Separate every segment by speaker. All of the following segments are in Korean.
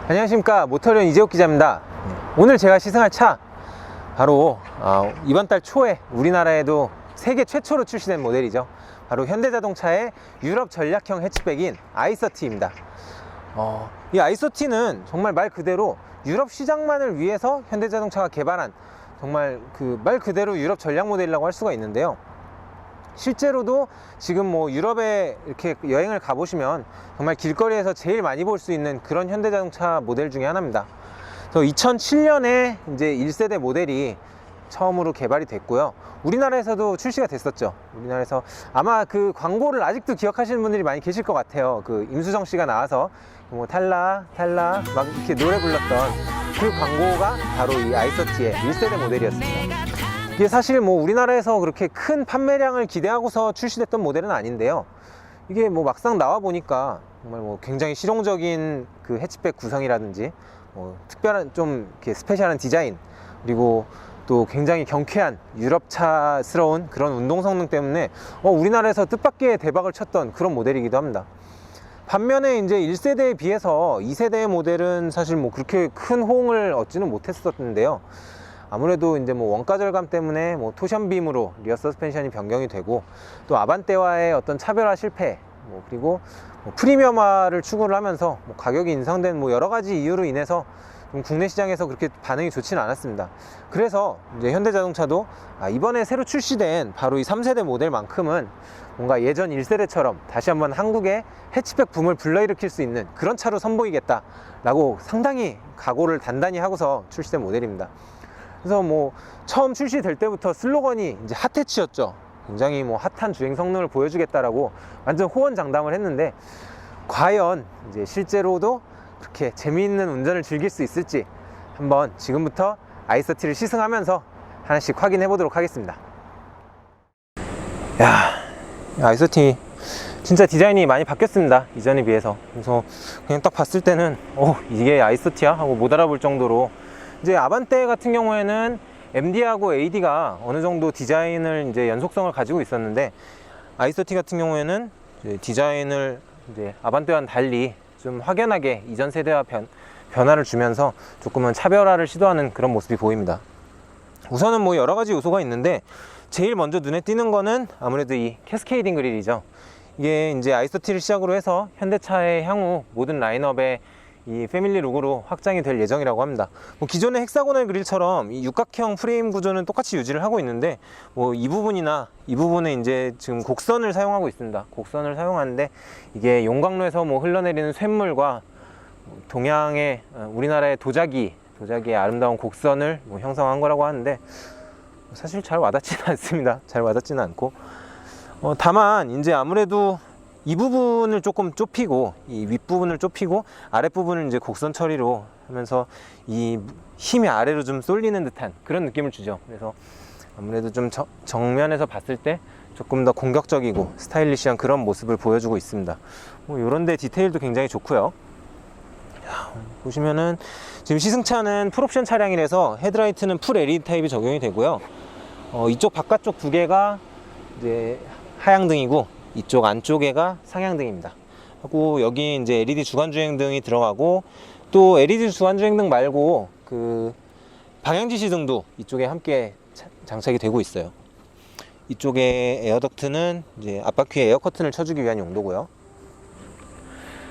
Speaker 1: 안녕하십니까, 모터리온 이재욱 기자입니다. 오늘 제가 시승할 차 바로 이번 달 초에 우리나라에도 세계 최초로 출시된 모델이죠. 바로 현대자동차의 유럽 전략형 해치백인 i30입니다. 이 i30는 정말 말 그대로 유럽 시장만을 위해서 현대자동차가 개발한 정말 말 그대로 유럽 전략 모델이라고 할 수가 있는데요. 실제로도 지금 유럽에 이렇게 여행을 가보시면 정말 길거리에서 제일 많이 볼 수 있는 그런 현대자동차 모델 중에 하나입니다. 그래서 2007년에 이제 1세대 모델이 처음으로 개발이 됐고요. 우리나라에서도 출시가 됐었죠. 우리나라에서 아마 그 광고를 아직도 기억하시는 분들이 많이 계실 것 같아요. 임수정 씨가 나와서 탈라 탈라 막 이렇게 노래 불렀던 그 광고가 바로 이 i30의 1세대 모델이었습니다. 이게 사실 우리나라에서 그렇게 큰 판매량을 기대하고서 출시됐던 모델은 아닌데요. 이게 막상 나와 보니까 정말 굉장히 실용적인 그 해치백 구성이라든지 특별한 좀 이렇게 스페셜한 디자인, 그리고 또 굉장히 경쾌한 유럽차스러운 그런 운동 성능 때문에 우리나라에서 뜻밖의 대박을 쳤던 그런 모델이기도 합니다. 반면에 이제 1세대에 비해서 2세대의 모델은 사실 그렇게 큰 호응을 얻지는 못했었는데요. 아무래도 이제 원가 절감 때문에 토션빔으로 리어 서스펜션이 변경이 되고, 또 아반떼와의 어떤 차별화 실패, 그리고 프리미엄화를 추구를 하면서 가격이 인상된 여러 가지 이유로 인해서 좀 국내 시장에서 그렇게 반응이 좋지는 않았습니다. 그래서 이제 현대자동차도 이번에 새로 출시된 바로 이 3세대 모델만큼은 뭔가 예전 1세대처럼 다시 한번 한국의 해치백 붐을 불러일으킬 수 있는 그런 차로 선보이겠다 라고 상당히 각오를 단단히 하고서 출시된 모델입니다. 그래서 처음 출시될 때부터 슬로건이 이제 핫해치였죠. 굉장히 핫한 주행 성능을 보여주겠다라고 완전 호언장담을 했는데, 과연 이제 실제로도 그렇게 재미있는 운전을 즐길 수 있을지 한번 지금부터 i30를 시승하면서 하나씩 확인해 보도록 하겠습니다. i30 진짜 디자인이 많이 바뀌었습니다, 이전에 비해서. 그래서 그냥 딱 봤을 때는 이게 i30야? 하고 못 알아볼 정도로, 이제 아반떼 같은 경우에는 MD하고 AD가 어느 정도 디자인을 이제 연속성을 가지고 있었는데, i30 같은 경우에는 이제 디자인을 이제 아반떼와는 달리 좀 확연하게 이전 세대와 변화를 주면서 조금은 차별화를 시도하는 그런 모습이 보입니다. 우선은 여러 가지 요소가 있는데, 제일 먼저 눈에 띄는 거는 아무래도 이 캐스케이딩 그릴이죠. 이게 이제 i30를 시작으로 해서 현대차의 향후 모든 라인업에 이 패밀리 룩으로 확장이 될 예정이라고 합니다. 기존의 헥사고널 그릴처럼 이 육각형 프레임 구조는 똑같이 유지를 하고 있는데, 이 부분에 이제 지금 곡선을 사용하고 있습니다. 곡선을 사용하는데, 이게 용광로에서 흘러내리는 쇳물과 동양의 우리나라의 도자기의 아름다운 곡선을 형성한 거라고 하는데, 사실 잘 와닿지는 않습니다. 잘 와닿지는 않고, 다만 이제 아무래도 이 부분을 조금 좁히고, 이 윗부분을 좁히고 아랫부분을 이제 곡선 처리로 하면서 이 힘이 아래로 좀 쏠리는 듯한 그런 느낌을 주죠. 그래서 아무래도 좀 정면에서 봤을 때 조금 더 공격적이고 스타일리시한 그런 모습을 보여주고 있습니다. 이런 데 디테일도 굉장히 좋고요. 보시면은 지금 시승차는 풀옵션 차량이라서 헤드라이트는 풀 LED 타입이 적용이 되고요. 이쪽 바깥쪽 두 개가 이제 하향등이고, 이쪽 안쪽에가 상향등입니다. 하고 여기 이제 LED 주간주행등이 들어가고, 또 LED 주간주행등 말고 방향지시등도 이쪽에 함께 장착이 되고 있어요. 이쪽에 에어덕트는 이제 앞바퀴에 에어 커튼을 쳐주기 위한 용도고요.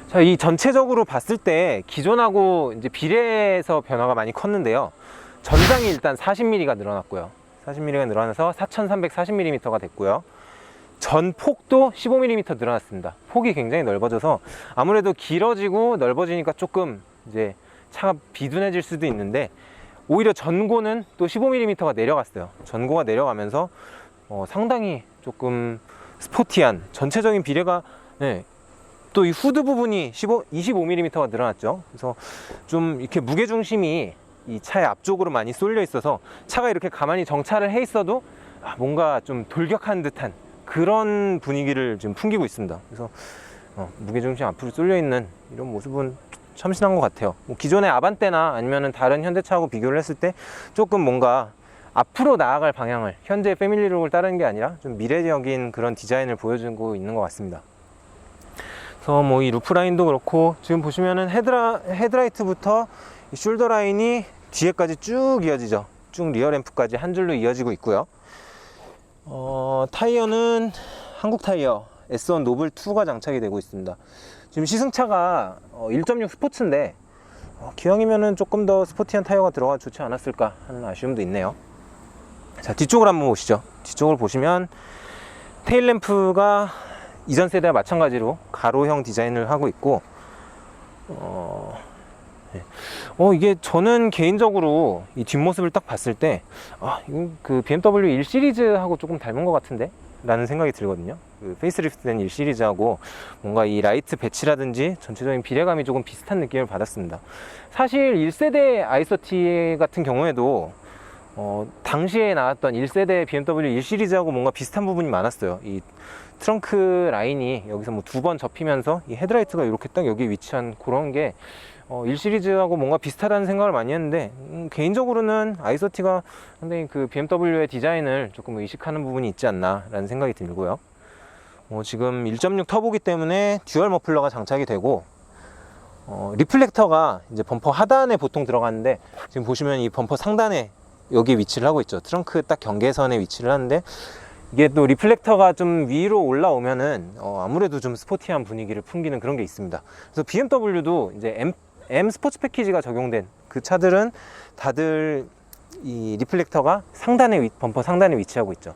Speaker 1: 자, 이 전체적으로 봤을 때 기존하고 이제 비례해서 변화가 많이 컸는데요. 전장이 일단 40mm가 늘어났고요. 40mm가 늘어나서 4340mm가 됐고요. 전 폭도 15mm 늘어났습니다. 폭이 굉장히 넓어져서 아무래도 길어지고 넓어지니까 조금 이제 차가 비둔해질 수도 있는데, 오히려 전고는 또 15mm가 내려갔어요. 전고가 내려가면서 상당히 조금 스포티한 전체적인 비례가, 또 이 후드 부분이 25mm가 늘어났죠. 그래서 좀 이렇게 무게중심이 이 차의 앞쪽으로 많이 쏠려 있어서 차가 이렇게 가만히 정차를 해 있어도 뭔가 좀 돌격한 듯한 그런 분위기를 지금 풍기고 있습니다. 그래서 무게중심 앞으로 쏠려 있는 이런 모습은 참신한 것 같아요. 기존의 아반떼나 아니면은 다른 현대차하고 비교를 했을 때 조금 뭔가 앞으로 나아갈 방향을, 현재 패밀리룩을 따르는 게 아니라 좀 미래적인 그런 디자인을 보여주고 있는 것 같습니다. 그래서 뭐 이 루프 라인도 그렇고, 지금 보시면은 헤드라이트부터 이 숄더 라인이 뒤에까지 쭉 이어지죠. 쭉 리어 램프까지 한 줄로 이어지고 있고요. 타이어는 한국 타이어 S1 노블 2가 장착이 되고 있습니다. 지금 시승차가 1.6 스포츠인데 기왕이면은 조금 더 스포티한 타이어가 들어가 좋지 않았을까 하는 아쉬움도 있네요. 자, 뒤쪽을 한번 보시죠. 뒤쪽을 보시면 테일 램프가 이전 세대와 마찬가지로 가로형 디자인을 하고 있고, 이게 저는 개인적으로 이 뒷모습을 딱 봤을 때, 이거 그 BMW 1 시리즈하고 조금 닮은 것 같은데? 라는 생각이 들거든요. 그 페이스리프트 된 1 시리즈하고 뭔가 이 라이트 배치라든지 전체적인 비례감이 조금 비슷한 느낌을 받았습니다. 사실 1세대 i30 같은 경우에도 당시에 나왔던 1세대 BMW 1 시리즈하고 뭔가 비슷한 부분이 많았어요. 이 트렁크 라인이 여기서 뭐 두 번 접히면서 이 헤드라이트가 이렇게 딱 여기 위치한 그런 게 1 시리즈하고 뭔가 비슷하다는 생각을 많이 했는데, 개인적으로는 i30가 상당히 그 BMW의 디자인을 조금 의식하는 부분이 있지 않나 라는 생각이 들고요. 지금 1.6 터보기 때문에 듀얼 머플러가 장착이 되고, 리플렉터가 이제 범퍼 하단에 보통 들어가는데, 지금 보시면 이 범퍼 상단에 여기 위치를 하고 있죠. 트렁크 딱 경계선에 위치를 하는데, 이게 또 리플렉터가 좀 위로 올라오면은 아무래도 좀 스포티한 분위기를 풍기는 그런 게 있습니다. 그래서 BMW도 이제 M 스포츠 패키지가 적용된 그 차들은 다들 이 리플렉터가 범퍼 상단에 위치하고 있죠.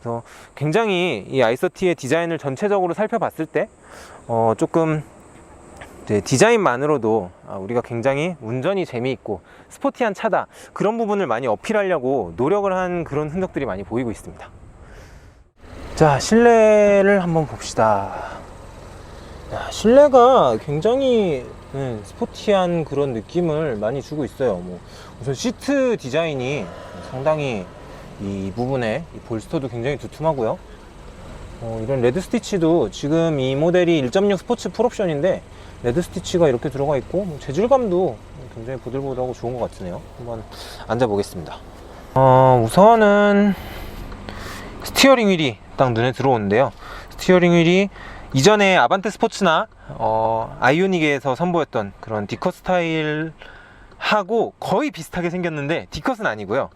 Speaker 1: 그래서 굉장히 이 i30의 디자인을 전체적으로 살펴봤을 때 조금 이제 디자인만으로도 우리가 굉장히 운전이 재미있고 스포티한 차다, 그런 부분을 많이 어필하려고 노력을 한 그런 흔적들이 많이 보이고 있습니다. 자, 실내를 한번 봅시다. 실내가 굉장히 스포티한 그런 느낌을 많이 주고 있어요. 우선 시트 디자인이 상당히 이 부분에 이 볼스터도 굉장히 두툼하고요. 이런 레드 스티치도 지금 이 모델이 1.6 스포츠 풀옵션인데 레드 스티치가 이렇게 들어가 있고, 재질감도 굉장히 보들보들하고 좋은 것 같으네요. 한번 앉아 보겠습니다. 우선은 스티어링 휠이 딱 눈에 들어오는데요. 스티어링 휠이 이전에 아반떼 스포츠나 아이오닉에서 선보였던 그런 디컷 스타일하고 거의 비슷하게 생겼는데, 디컷은 아니고요.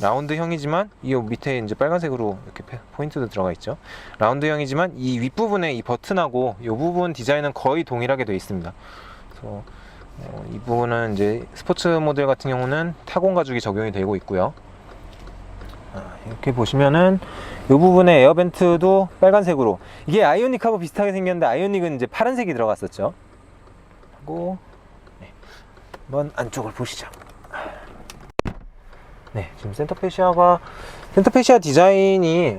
Speaker 1: 라운드형이지만 이 밑에 이제 빨간색으로 이렇게 포인트도 들어가 있죠. 라운드형이지만 이 윗부분에 이 버튼하고 이 부분 디자인은 거의 동일하게 되어 있습니다. 그래서 이 부분은 이제 스포츠 모델 같은 경우는 타공 가죽이 적용이 되고 있고요. 이렇게 보시면은 이 부분에 에어벤트도 빨간색으로, 이게 아이오닉하고 비슷하게 생겼는데 아이오닉은 이제 파란색이 들어갔었죠. 하고 한번 안쪽을 보시죠. 지금 센터페시아 디자인이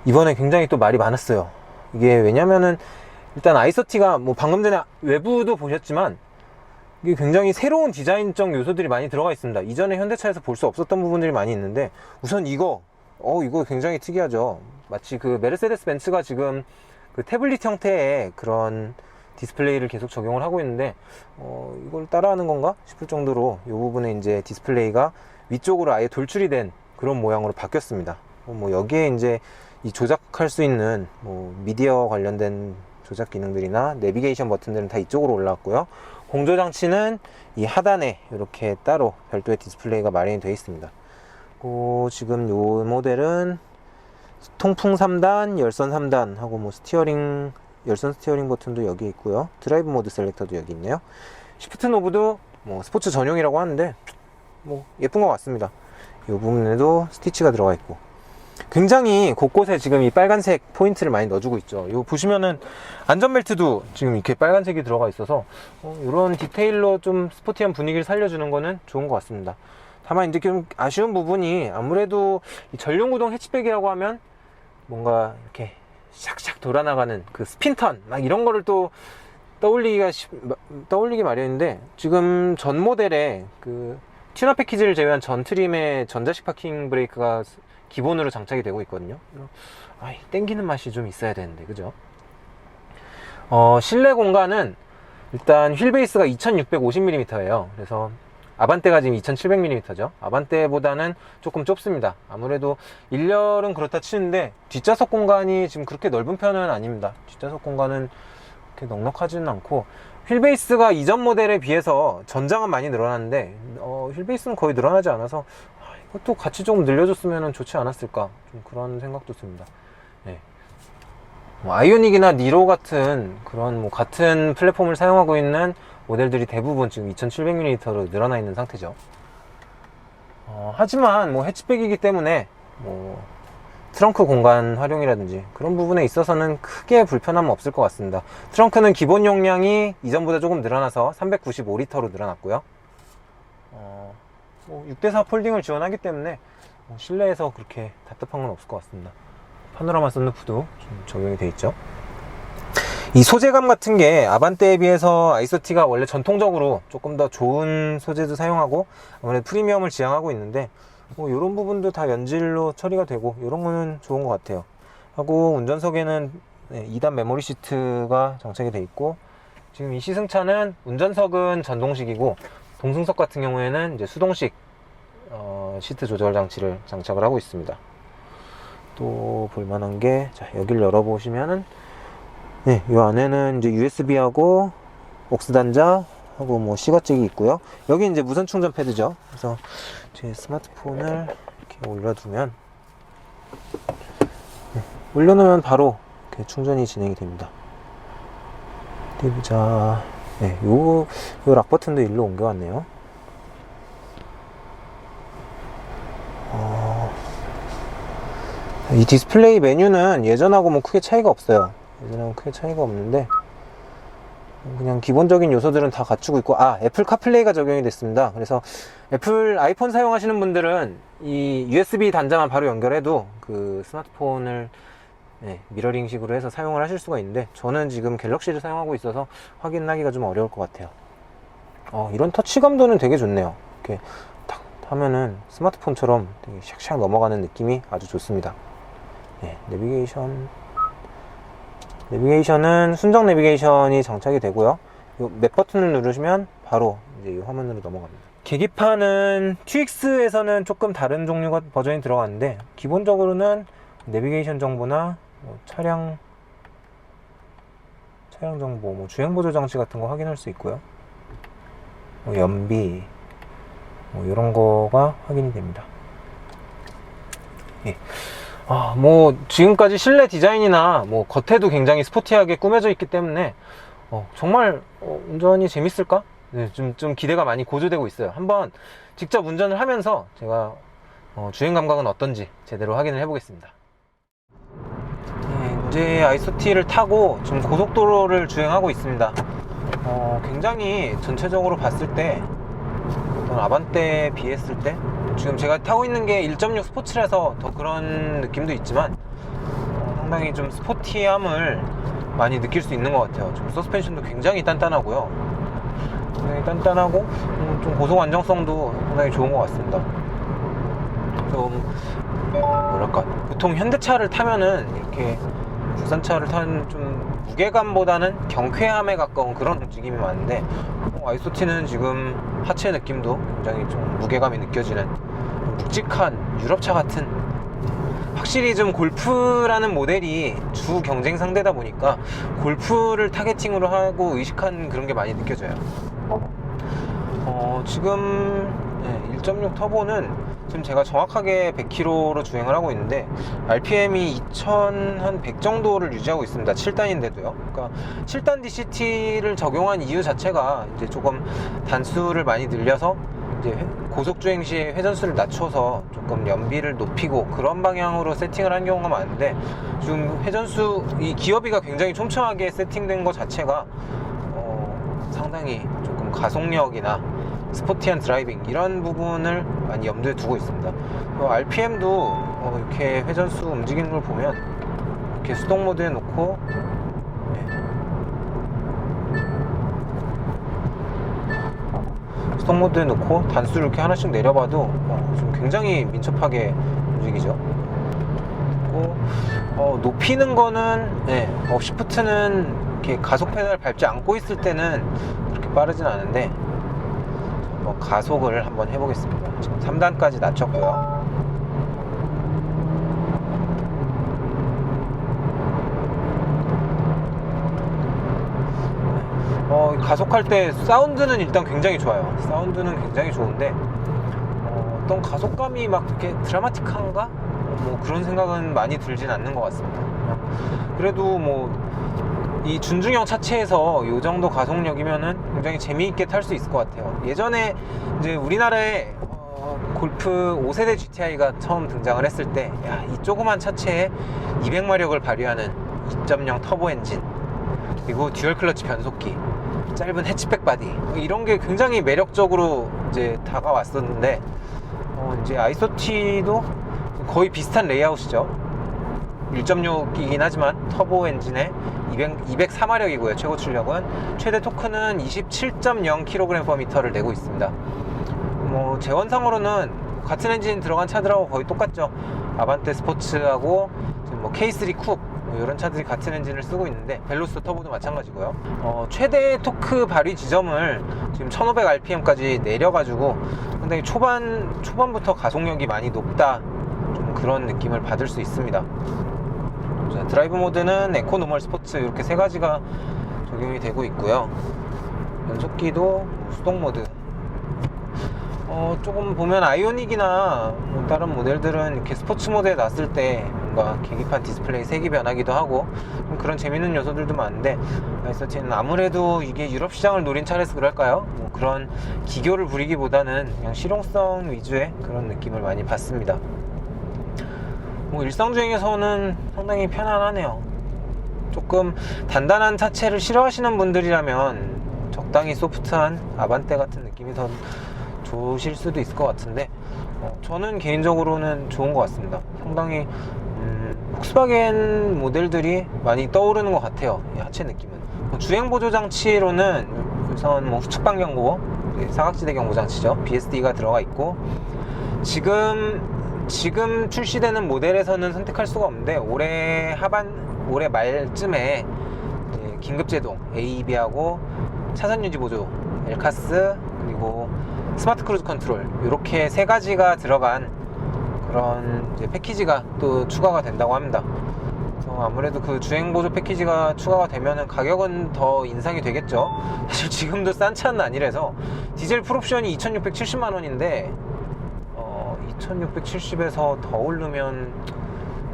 Speaker 1: 이번에 굉장히 또 말이 많았어요. 이게 왜냐면은 일단 i30가 뭐 방금 전에 외부도 보셨지만 이게 굉장히 새로운 디자인적 요소들이 많이 들어가 있습니다. 이전에 현대차에서 볼 수 없었던 부분들이 많이 있는데, 우선 이거 굉장히 특이하죠. 마치 그 메르세데스 벤츠가 지금 그 태블릿 형태의 그런 디스플레이를 계속 적용을 하고 있는데, 이걸 따라하는 건가 싶을 정도로 이 부분에 이제 디스플레이가 위쪽으로 아예 돌출이 된 그런 모양으로 바뀌었습니다. 여기에 이제 이 조작할 수 있는 미디어 관련된 조작 기능들이나 내비게이션 버튼들은 다 이쪽으로 올라왔고요. 공조 장치는 이 하단에 이렇게 따로 별도의 디스플레이가 마련이 되어 있습니다. 지금 이 모델은 통풍 3단, 열선 3단 하고 스티어링, 열선 스티어링 버튼도 여기 있고요. 드라이브 모드 셀렉터도 여기 있네요. 시프트 노브도 스포츠 전용이라고 하는데 예쁜 것 같습니다. 이 부분에도 스티치가 들어가 있고, 굉장히 곳곳에 지금 이 빨간색 포인트를 많이 넣어주고 있죠. 이거 보시면은 안전벨트도 지금 이렇게 빨간색이 들어가 있어서 이런 디테일로 좀 스포티한 분위기를 살려주는 거는 좋은 것 같습니다. 다만 이제 좀 아쉬운 부분이, 아무래도 이 전륜구동 해치백이라고 하면 뭔가 이렇게 샥샥 돌아나가는 그 스핀턴 막 이런 거를 또 떠올리기 마련인데, 지금 전 모델에 그 튜너 패키지를 제외한 전 트림에 전자식 파킹 브레이크가 기본으로 장착이 되고 있거든요. 땡기는 맛이 좀 있어야 되는데, 그죠? 실내 공간은 일단 휠 베이스가 2650mm예요. 그래서 아반떼가 지금 2700mm죠. 아반떼보다는 조금 좁습니다. 아무래도 1열은 그렇다 치는데 뒷좌석 공간이 지금 그렇게 넓은 편은 아닙니다. 뒷좌석 공간은 그렇게 넉넉하지는 않고, 휠베이스가 이전 모델에 비해서 전장은 많이 늘어났는데 휠베이스는 거의 늘어나지 않아서 이것도 같이 조금 늘려줬으면 좋지 않았을까, 좀 그런 생각도 듭니다. 네. 아이오닉이나 니로 같은 그런 같은 플랫폼을 사용하고 있는 모델들이 대부분 지금 2700mm로 늘어나 있는 상태죠. 하지만 해치백이기 때문에 트렁크 공간 활용이라든지 그런 부분에 있어서는 크게 불편함은 없을 것 같습니다. 트렁크는 기본 용량이 이전보다 조금 늘어나서 395L로 늘어났고요. 6대4 폴딩을 지원하기 때문에 실내에서 그렇게 답답한 건 없을 것 같습니다. 파노라마 썬루프도 좀 적용이 되어 있죠. 이 소재감 같은 게 아반떼에 비해서 아이소티가 원래 전통적으로 조금 더 좋은 소재도 사용하고 아무래도 프리미엄을 지향하고 있는데, 이런 부분도 다 연질로 처리가 되고 이런 거는 좋은 것 같아요. 하고 운전석에는 2단 메모리 시트가 장착이 되어 있고, 지금 이 시승차는 운전석은 전동식이고 동승석 같은 경우에는 이제 수동식 시트 조절 장치를 장착을 하고 있습니다. 또 볼만한 게, 자, 여기를 열어보시면은 이 안에는 이제 USB하고 옥스 단자 하고 시거잭이 있고요. 여기 이제 무선 충전 패드죠. 그래서 제 스마트폰을 이렇게 올려두면, 올려놓으면 바로 이렇게 충전이 진행이 됩니다. 어디 보자. 요 락 버튼도 일로 옮겨왔네요. 이 디스플레이 메뉴는 예전하고 크게 차이가 없어요. 예전하고 크게 차이가 없는데, 그냥 기본적인 요소들은 다 갖추고 있고, 애플 카플레이가 적용이 됐습니다. 그래서 애플 아이폰 사용하시는 분들은 이 USB 단자만 바로 연결해도 그 스마트폰을 미러링식으로 해서 사용을 하실 수가 있는데, 저는 지금 갤럭시를 사용하고 있어서 확인하기가 좀 어려울 것 같아요. 이런 터치감도는 되게 좋네요. 이렇게 탁 하면은 스마트폰처럼 되게 샥샥 넘어가는 느낌이 아주 좋습니다. 내비게이션은 순정 내비게이션이 장착이 되고요. 맵 버튼을 누르시면 바로 이제 이 화면으로 넘어갑니다. 계기판은 TX에서는 조금 다른 종류가 버전이 들어갔는데, 기본적으로는 내비게이션 정보나 차량 정보, 주행 보조 장치 같은 거 확인할 수 있고요. 연비 이런 거가 확인이 됩니다. 지금까지 실내 디자인이나 겉에도 굉장히 스포티하게 꾸며져 있기 때문에 정말 운전이 재밌을까? 좀 기대가 많이 고조되고 있어요. 한번 직접 운전을 하면서 제가 주행 감각은 어떤지 제대로 확인을 해보겠습니다. 이제 아이소티를 타고 지금 고속도로를 주행하고 있습니다. 굉장히 전체적으로 봤을 때 어떤 아반떼에 비했을 때, 지금 제가 타고 있는 게 1.6 스포츠라서 더 그런 느낌도 있지만 상당히 좀 스포티함을 많이 느낄 수 있는 것 같아요. 지금 서스펜션도 굉장히 단단하고요. 굉장히 단단하고 좀 고속 안정성도 상당히 좋은 것 같습니다. 좀 보통 현대차를 타면은 이렇게 국산차를 타는 좀 무게감보다는 경쾌함에 가까운 그런 움직임이 많은데, 아이소티는 지금 하체 느낌도 굉장히 좀 무게감이 느껴지는 묵직한 유럽차 같은, 확실히 좀 골프라는 모델이 주 경쟁 상대다 보니까 골프를 타겟팅으로 하고 의식한 그런 게 많이 느껴져요. 지금 1.6 터보는 지금 제가 정확하게 100km로 주행을 하고 있는데 RPM이 2100 정도를 유지하고 있습니다. 7단인데도요. 그러니까 7단 DCT를 적용한 이유 자체가 이제 조금 단수를 많이 늘려서 이제 고속 주행 시에 회전수를 낮춰서 조금 연비를 높이고 그런 방향으로 세팅을 한 경우가 많은데, 지금 회전수, 이 기어비가 굉장히 촘촘하게 세팅된 것 자체가 상당히 조금 가속력이나 스포티한 드라이빙 이런 부분을 많이 염두에 두고 있습니다. RPM도 이렇게 회전수 움직이는 걸 보면 이렇게 수동 모드에 놓고 수동 모드에 놓고 단수를 이렇게 하나씩 내려봐도 좀 굉장히 민첩하게 움직이죠. 그리고 높이는 거는 시프트는 이렇게 가속 페달 밟지 않고 있을 때는 그렇게 빠르진 않은데, 한번 가속을 한번 해보겠습니다. 지금 3단까지 낮췄고요. 가속할 때 사운드는 일단 굉장히 좋아요. 사운드는 굉장히 좋은데 어떤 가속감이 막 그렇게 드라마틱한가? 뭐 그런 생각은 많이 들진 않는 것 같습니다. 그래도 뭐 이 준중형 차체에서 이 정도 가속력이면은 굉장히 재미있게 탈 수 있을 것 같아요. 예전에 이제 우리나라에 골프 5세대 GTI가 처음 등장을 했을 때, 야, 이 조그만 차체에 200마력을 발휘하는 2.0 터보 엔진, 그리고 듀얼 클러치 변속기, 짧은 해치백 바디, 이런 게 굉장히 매력적으로 이제 다가왔었는데, 이제 아이소티도 거의 비슷한 레이아웃이죠. 1.6이긴 하지만 터보 엔진에 204마력이고요. 최고 출력은. 최대 토크는 27.0kg/m를 내고 있습니다. 뭐 재원상으로는 같은 엔진 들어간 차들하고 거의 똑같죠. 아반떼 스포츠하고 지금 뭐 K3 쿱 뭐 이런 차들이 같은 엔진을 쓰고 있는데, 벨로스 터보도 마찬가지고요. 최대 토크 발휘 지점을 지금 1500rpm까지 내려가지고 상당히 초반부터 가속력이 많이 높다, 좀 그런 느낌을 받을 수 있습니다. 자, 드라이브 모드는 에코, 노멀, 스포츠 이렇게 세 가지가 적용이 되고 있고요. 변속기도 수동 모드. 조금 보면 아이오닉이나 뭐 다른 모델들은 이렇게 스포츠 모드에 놨을 때 뭔가 계기판 디스플레이 색이 변하기도 하고 그런 재밌는 요소들도 많은데, 아이소티는 아무래도 이게 유럽 시장을 노린 차라서 그럴까요? 뭐 그런 기교를 부리기보다는 그냥 실용성 위주의 그런 느낌을 많이 받습니다. 뭐 일상주행에서는 상당히 편안하네요. 조금 단단한 차체를 싫어하시는 분들이라면 적당히 소프트한 아반떼 같은 느낌이 더 좋으실 수도 있을 것 같은데, 저는 개인적으로는 좋은 것 같습니다. 상당히 폭스바겐 모델들이 많이 떠오르는 것 같아요. 이 하체 느낌은. 주행 보조 장치로는 우선 뭐 후측 방향 경고, 사각지대 경고 장치죠. BSD가 들어가 있고, 지금 출시되는 모델에서는 선택할 수가 없는데, 올해 말쯤에 긴급제동 AEB하고 차선 유지 보조, 엘카스, 그리고 스마트 크루즈 컨트롤, 이렇게 세 가지가 들어간 그런 이제 패키지가 또 추가가 된다고 합니다. 그래서 아무래도 그 주행 보조 패키지가 추가가 되면은 가격은 더 인상이 되겠죠. 사실 지금도 싼 차는 아니라서 디젤 풀옵션이 2,670만 원인데 2,670에서 더 오르면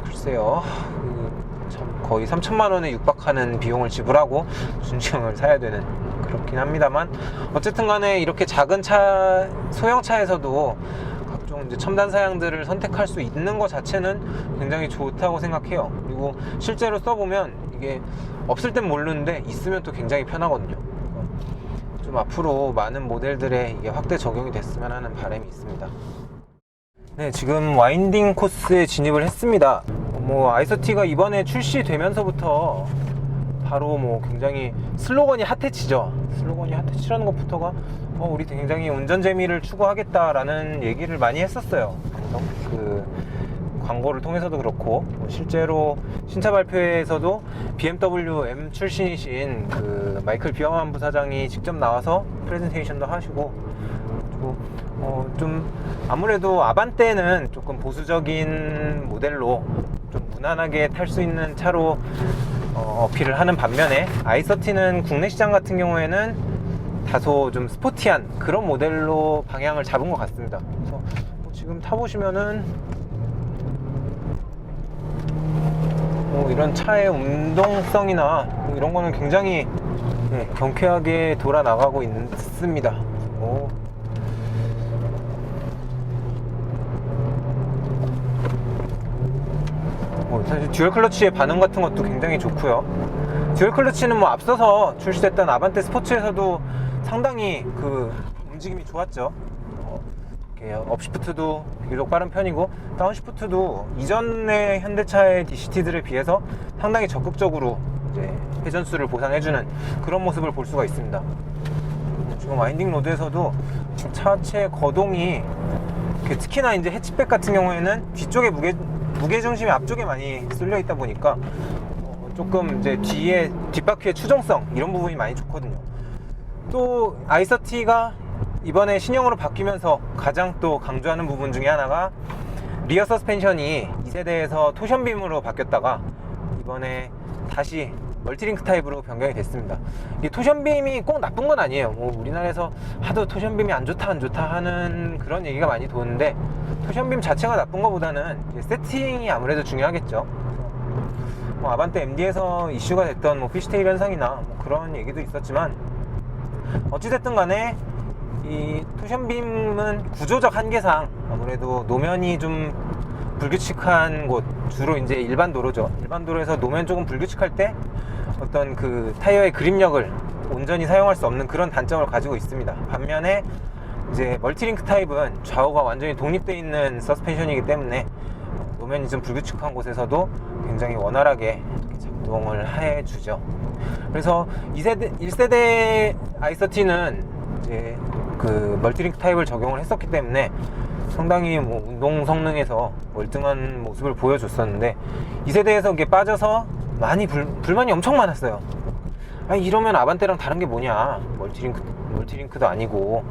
Speaker 1: 글쎄요, 참 거의 3천만 원에 육박하는 비용을 지불하고 준중형을 사야 되는, 그렇긴 합니다만, 어쨌든 간에 이렇게 작은 차, 소형차에서도 각종 이제 첨단 사양들을 선택할 수 있는 것 자체는 굉장히 좋다고 생각해요. 그리고 실제로 써보면 이게 없을 땐 모르는데 있으면 또 굉장히 편하거든요. 좀 앞으로 많은 모델들에 이게 확대 적용이 됐으면 하는 바람이 있습니다. 네, 지금 와인딩 코스에 진입을 했습니다. 뭐 아이소티가 이번에 출시되면서부터 바로 뭐 굉장히 슬로건이 핫해치죠. 슬로건이 핫해치라는 것부터가 우리 굉장히 운전 재미를 추구하겠다라는 얘기를 많이 했었어요. 그 광고를 통해서도 그렇고, 실제로 신차 발표회에서도 BMW M 출신이신 그 마이클 비어만 부사장이 직접 나와서 프레젠테이션도 하시고, 그리고 좀 아무래도 아반떼는 조금 보수적인 모델로 좀 무난하게 탈 수 있는 차로 어필을 하는 반면에, 아이서티는 국내 시장 같은 경우에는 다소 좀 스포티한 그런 모델로 방향을 잡은 것 같습니다. 그래서 지금 타보시면은 이런 차의 운동성이나 이런 거는 굉장히 경쾌하게 돌아 나가고 있습니다. 사실 듀얼 클러치의 반응 같은 것도 굉장히 좋고요. 듀얼 클러치는 뭐 앞서서 출시됐던 아반떼 스포츠에서도 상당히 그 움직임이 좋았죠. 업시프트도 비교적 빠른 편이고, 다운시프트도 이전의 현대차의 DCT들에 비해서 상당히 적극적으로 이제 회전수를 보상해주는 그런 모습을 볼 수가 있습니다. 지금 와인딩 로드에서도 차체 거동이, 특히나 이제 해치백 같은 경우에는 뒤쪽에 무게중심이 앞쪽에 많이 쏠려 있다 보니까 조금 이제 뒷바퀴의 추종성, 이런 부분이 많이 좋거든요. 또 아이서티가 이번에 신형으로 바뀌면서 가장 또 강조하는 부분 중에 하나가 리어 서스펜션이 2세대에서 토션빔으로 바뀌었다가 이번에 다시 멀티링크 타입으로 변경이 됐습니다. 이 토션빔이 꼭 나쁜 건 아니에요. 뭐 우리나라에서 하도 토션빔이 안 좋다 하는 그런 얘기가 많이 도는데, 토션빔 자체가 나쁜 것보다는 세팅이 아무래도 중요하겠죠. 뭐 아반떼 MD에서 이슈가 됐던 뭐 피쉬테일 현상이나 뭐 그런 얘기도 있었지만, 어찌됐든 간에 이 토션빔은 구조적 한계상 아무래도 노면이 좀 불규칙한 곳, 주로 이제 일반 도로죠. 일반 도로에서 노면 조금 불규칙할 때 어떤 그 타이어의 그립력을 온전히 사용할 수 없는 그런 단점을 가지고 있습니다. 반면에 이제 멀티링크 타입은 좌우가 완전히 독립되어 있는 서스펜션이기 때문에 노면이 좀 불규칙한 곳에서도 굉장히 원활하게 작동을 해주죠. 그래서 1세대 i30는 이제 그 멀티링크 타입을 적용을 했었기 때문에 상당히 뭐 운동 성능에서 월등한 모습을 보여줬었는데, 2세대에서 이게 빠져서 많이 불만이 엄청 많았어요. 아니 이러면 아반떼랑 다른 게 뭐냐, 멀티링크도 아니고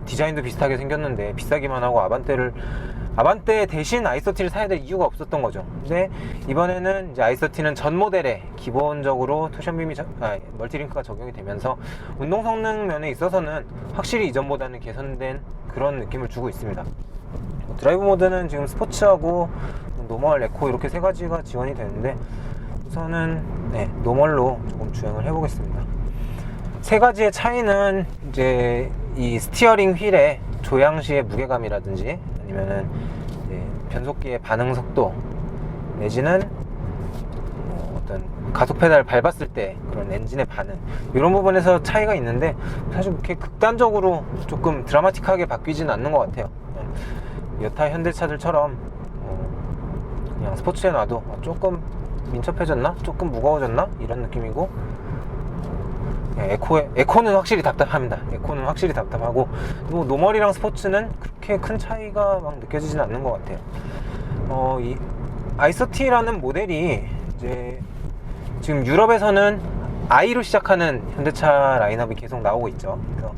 Speaker 1: 디자인도 비슷하게 생겼는데 비싸기만 하고 아반떼 대신 i30를 사야 될 이유가 없었던 거죠. 근데 이번에는 이제 i30는 전 모델에 기본적으로 토션빔이 멀티링크가 적용이 되면서 운동 성능 면에 있어서는 확실히 이전보다는 개선된 그런 느낌을 주고 있습니다. 드라이브 모드는 지금 스포츠하고 노멀, 에코 이렇게 세 가지가 지원이 되는데, 우선은 노멀로 조금 주행을 해보겠습니다. 세 가지의 차이는 이제 이 스티어링 휠의 조향 시의 무게감이라든지 아니면은 변속기의 반응 속도 내지는 어떤 가속 페달 밟았을 때 그런 엔진의 반응, 이런 부분에서 차이가 있는데 사실 그렇게 극단적으로 조금 드라마틱하게 바뀌지는 않는 것 같아요. 여타 현대차들처럼 그냥 스포츠에 놔도 조금 민첩해졌나? 조금 무거워졌나? 이런 느낌이고, 에코는 확실히 답답합니다. 에코는 확실히 답답하고, 뭐 노멀이랑 스포츠는 그렇게 큰 차이가 막 느껴지진 않는 것 같아요. 이 i30라는 모델이 이제 지금 유럽에서는 I로 시작하는 현대차 라인업이 계속 나오고 있죠. 그래서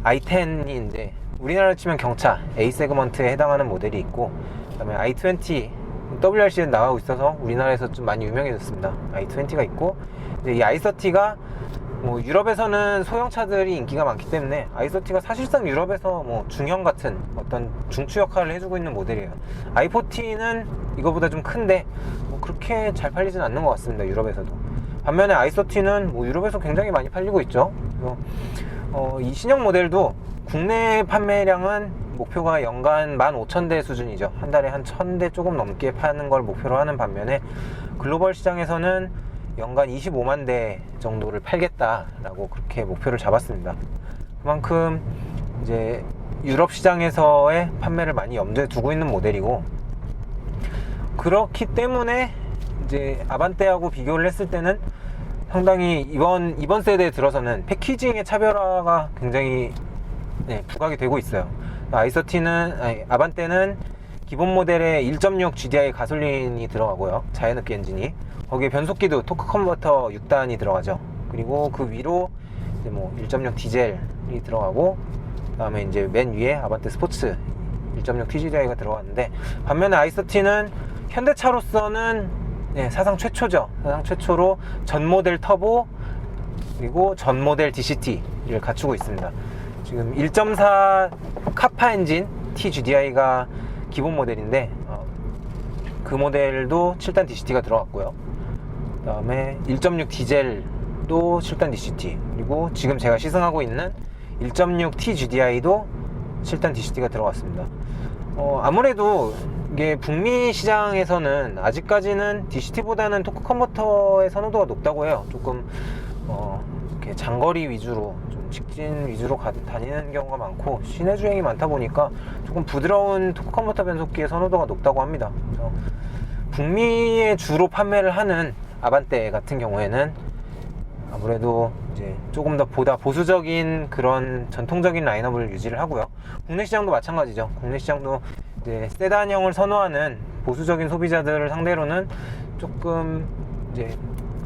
Speaker 1: i10인데 우리나라로 치면 경차 A 세그먼트에 해당하는 모델이 있고, 그 다음에 i20 WRC에 나오고 있어서 우리나라에서 좀 많이 유명해졌습니다. i20가 있고, 이제 이 i30가 뭐 유럽에서는 소형차들이 인기가 많기 때문에 i30가 사실상 유럽에서 뭐 중형 같은 어떤 중추 역할을 해주고 있는 모델이에요. i40는 이거보다 좀 큰데 뭐 그렇게 잘 팔리진 않는 것 같습니다, 유럽에서도. 반면에 i30는 뭐 유럽에서 굉장히 많이 팔리고 있죠. 그래서 이 신형 모델도 국내 판매량은 목표가 연간 15,000대 수준이죠. 한 달에 한 1,000대 조금 넘게 파는 걸 목표로 하는 반면에, 글로벌 시장에서는 연간 25만 대 정도를 팔겠다라고 그렇게 목표를 잡았습니다. 그만큼 이제 유럽 시장에서의 판매를 많이 염두에 두고 있는 모델이고, 그렇기 때문에 이제 아반떼하고 비교를 했을 때는 상당히 이번 세대에 들어서는 패키징의 차별화가 굉장히 부각이 되고 있어요. 아반떼는 기본 모델에 1.6 GDI 가솔린이 들어가고요, 자연흡기 엔진이. 거기에 변속기도 토크 컨버터 6단이 들어가죠. 그리고 그 위로 이제 뭐 1.6 디젤이 들어가고, 그 다음에 이제 맨 위에 아반떼 스포츠 1.6 TGDI가 들어갔는데, 반면에 i30는 현대차로서는 사상 최초죠. 사상 최초로 전 모델 터보 그리고 전 모델 DCT를 갖추고 있습니다. 지금 1.4 카파 엔진 TGDI가 기본 모델인데, 그 모델도 7단 DCT가 들어갔고요. 그 다음에 1.6 디젤도 7단 DCT, 그리고 지금 제가 시승하고 있는 1.6 TGDI도 7단 DCT가 들어갔습니다. 아무래도 이게 북미 시장에서는 아직까지는 DCT보다는 토크 컨버터의 선호도가 높다고 해요. 조금 이렇게 장거리 위주로, 좀 직진 위주로 다니는 경우가 많고, 시내 주행이 많다 보니까 조금 부드러운 토크 컨버터 변속기의 선호도가 높다고 합니다. 그래서 북미에 주로 판매를 하는 아반떼 같은 경우에는 아무래도 이제 조금 더 보다 보수적인 그런 전통적인 라인업을 유지를 하고요. 국내 시장도 마찬가지죠. 국내 시장도 이제 세단형을 선호하는 보수적인 소비자들을 상대로는 조금 이제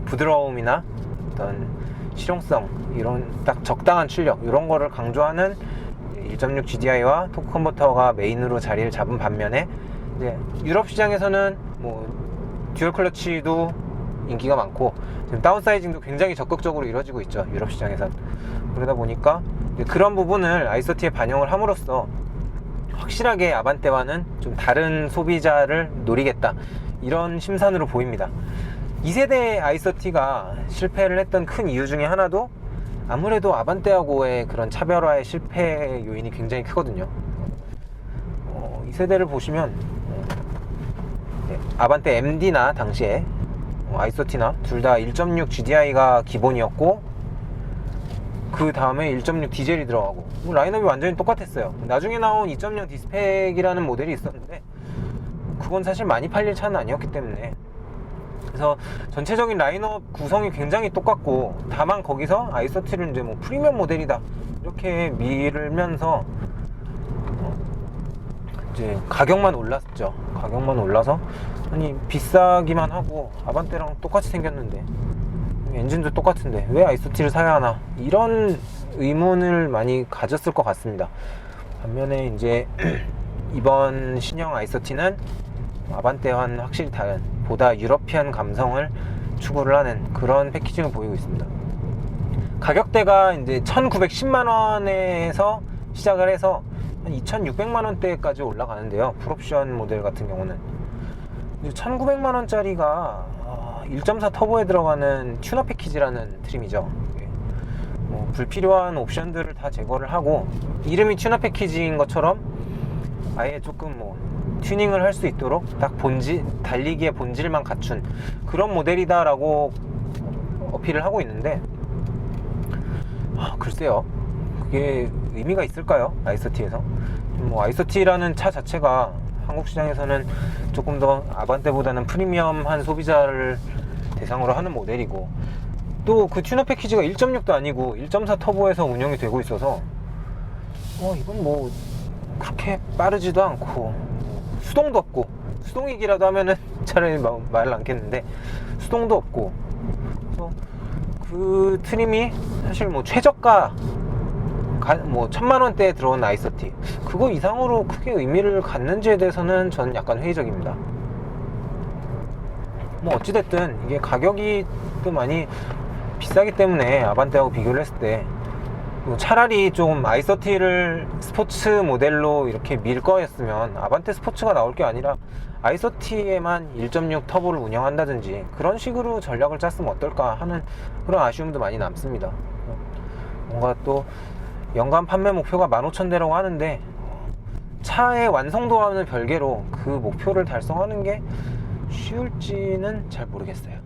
Speaker 1: 부드러움이나 어떤 실용성, 이런 딱 적당한 출력, 이런 거를 강조하는 1.6 GDI와 토크 컨버터가 메인으로 자리를 잡은 반면에 이제 유럽 시장에서는 뭐 듀얼 클러치도 인기가 많고 지금 다운사이징도 굉장히 적극적으로 이루어지고 있죠, 유럽 시장에선. 그러다 보니까 그런 부분을 아이서티에 반영을 함으로써 확실하게 아반떼와는 좀 다른 소비자를 노리겠다, 이런 심산으로 보입니다. 2세대 아이서티가 실패를 했던 큰 이유 중에 하나도 아무래도 아반떼하고의 그런 차별화의 실패 요인이 굉장히 크거든요. 2세대를 보시면 아반떼 MD나 당시에 아이서티나 둘 다 1.6 GDI가 기본이었고 그 다음에 1.6 디젤이 들어가고 라인업이 완전히 똑같았어요. 나중에 나온 2.0 디스펙이라는 모델이 있었는데 그건 사실 많이 팔릴 차는 아니었기 때문에, 그래서 전체적인 라인업 구성이 굉장히 똑같고 다만 거기서 아이서티를 이제 뭐 프리미엄 모델이다 이렇게 밀면서 이제 가격만 올랐죠. 가격만 올라서 아니 비싸기만 하고 아반떼랑 똑같이 생겼는데 엔진도 똑같은데 왜 아이서티를 사야 하나, 이런 의문을 많이 가졌을 것 같습니다. 반면에 이제 이번 신형 아이서티는 아반떼와는 확실히 다른 보다 유러피안 감성을 추구를 하는 그런 패키징을 보이고 있습니다. 가격대가 이제 1910만원에서 시작을 해서 한 2600만원대까지 올라가는데요, 풀옵션 모델 같은 경우는 1900만원짜리가 1.4 터보에 들어가는 튜너 패키지라는 트림이죠. 뭐 불필요한 옵션들을 다 제거를 하고 이름이 튜너 패키지인 것처럼 아예 조금 뭐 튜닝을 할 수 있도록 딱 본질, 달리기의 본질만 갖춘 그런 모델이다 라고 어필을 하고 있는데 글쎄요, 그게 의미가 있을까요? 아이서티에서 뭐 아이서티라는 차 자체가 한국 시장에서는 조금 더 아반떼보다는 프리미엄한 소비자를 대상으로 하는 모델이고 또 그 튜너 패키지가 1.6도 아니고 1.4 터보에서 운영이 되고 있어서 이건 뭐 그렇게 빠르지도 않고 수동도 없고, 수동이기라도 하면은 차라리 말을 않겠는데 수동도 없고, 그래서 그 트림이 사실 뭐 최저가 뭐 1000만원대에 들어온 아이서티 그거 이상으로 크게 의미를 갖는지에 대해서는 저는 약간 회의적입니다. 뭐 어찌됐든 이게 가격이 또 많이 비싸기 때문에 아반떼하고 비교를 했을 때 차라리 좀 아이서티를 스포츠 모델로 이렇게 밀 거였으면 아반떼 스포츠가 나올 게 아니라 아이서티에만 1.6 터보를 운영한다든지 그런 식으로 전략을 짰으면 어떨까 하는 그런 아쉬움도 많이 남습니다. 뭔가 또 연간 판매 목표가 15,000대라고 하는데 차의 완성도와는 별개로 그 목표를 달성하는 게 쉬울지는 잘 모르겠어요.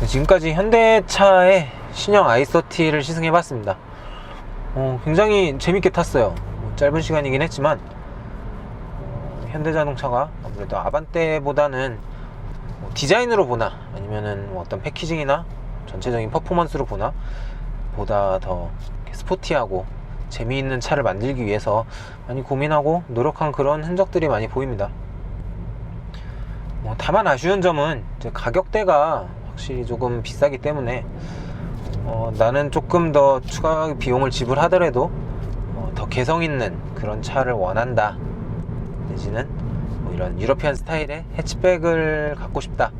Speaker 1: 지금까지 현대차의 신형 아이서티를 시승해봤습니다. 굉장히 재밌게 탔어요. 짧은 시간이긴 했지만 현대자동차가 아무래도 아반떼보다는 디자인으로 보나 아니면은 어떤 패키징이나 전체적인 퍼포먼스로 보나 보다 더 스포티하고 재미있는 차를 만들기 위해서 많이 고민하고 노력한 그런 흔적들이 많이 보입니다. 다만 아쉬운 점은 이제 가격대가 확실히 조금 비싸기 때문에 나는 조금 더 추가 비용을 지불하더라도 더 개성 있는 그런 차를 원한다, 내지는 뭐 이런 유러피안 스타일의 해치백을 갖고 싶다,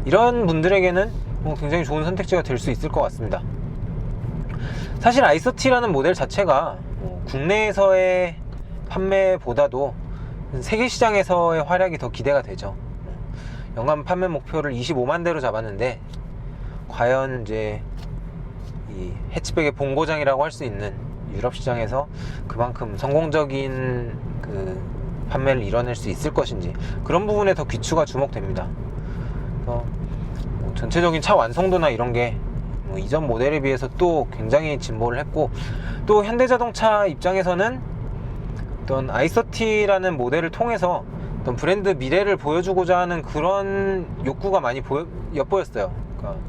Speaker 1: 이런 분들에게는 굉장히 좋은 선택지가 될 수 있을 것 같습니다. 사실 아이서티라는 모델 자체가 국내에서의 판매보다도 세계 시장에서의 활약이 더 기대가 되죠. 연간 판매 목표를 25만 대로 잡았는데 과연 이제 이 해치백의 본고장이라고 할 수 있는 유럽 시장에서 그만큼 성공적인 그 판매를 이뤄낼 수 있을 것인지, 그런 부분에 더 귀추가 주목됩니다. 전체적인 차 완성도나 이런 게 이전 모델에 비해서 또 굉장히 진보를 했고, 또 현대자동차 입장에서는 어떤 아이서티라는 모델을 통해서 어떤 브랜드 미래를 보여주고자 하는 그런 욕구가 많이 엿보였어요. 그러니까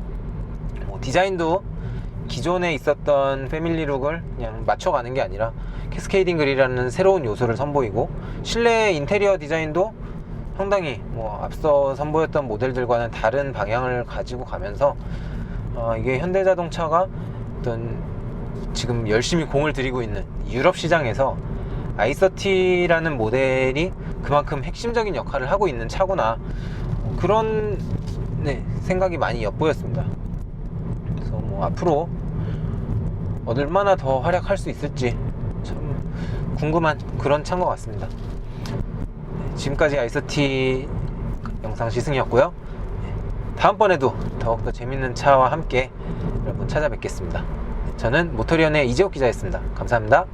Speaker 1: 디자인도 기존에 있었던 패밀리룩을 그냥 맞춰가는 게 아니라 캐스케이딩 그릴이라는 새로운 요소를 선보이고, 실내 인테리어 디자인도 상당히 앞서 선보였던 모델들과는 다른 방향을 가지고 가면서 이게 현대자동차가 어떤 지금 열심히 공을 들이고 있는 유럽 시장에서 i30라는 모델이 그만큼 핵심적인 역할을 하고 있는 차구나, 그런 생각이 많이 엿보였습니다. 그래서 뭐 앞으로 얼마나 더 활약할 수 있을지 참 궁금한 그런 차인 것 같습니다. 지금까지 i30 영상 시승이었고요. 다음번에도 더욱더 재밌는 차와 함께 여러분 찾아뵙겠습니다. 저는 모터리언의 이재욱 기자였습니다. 감사합니다.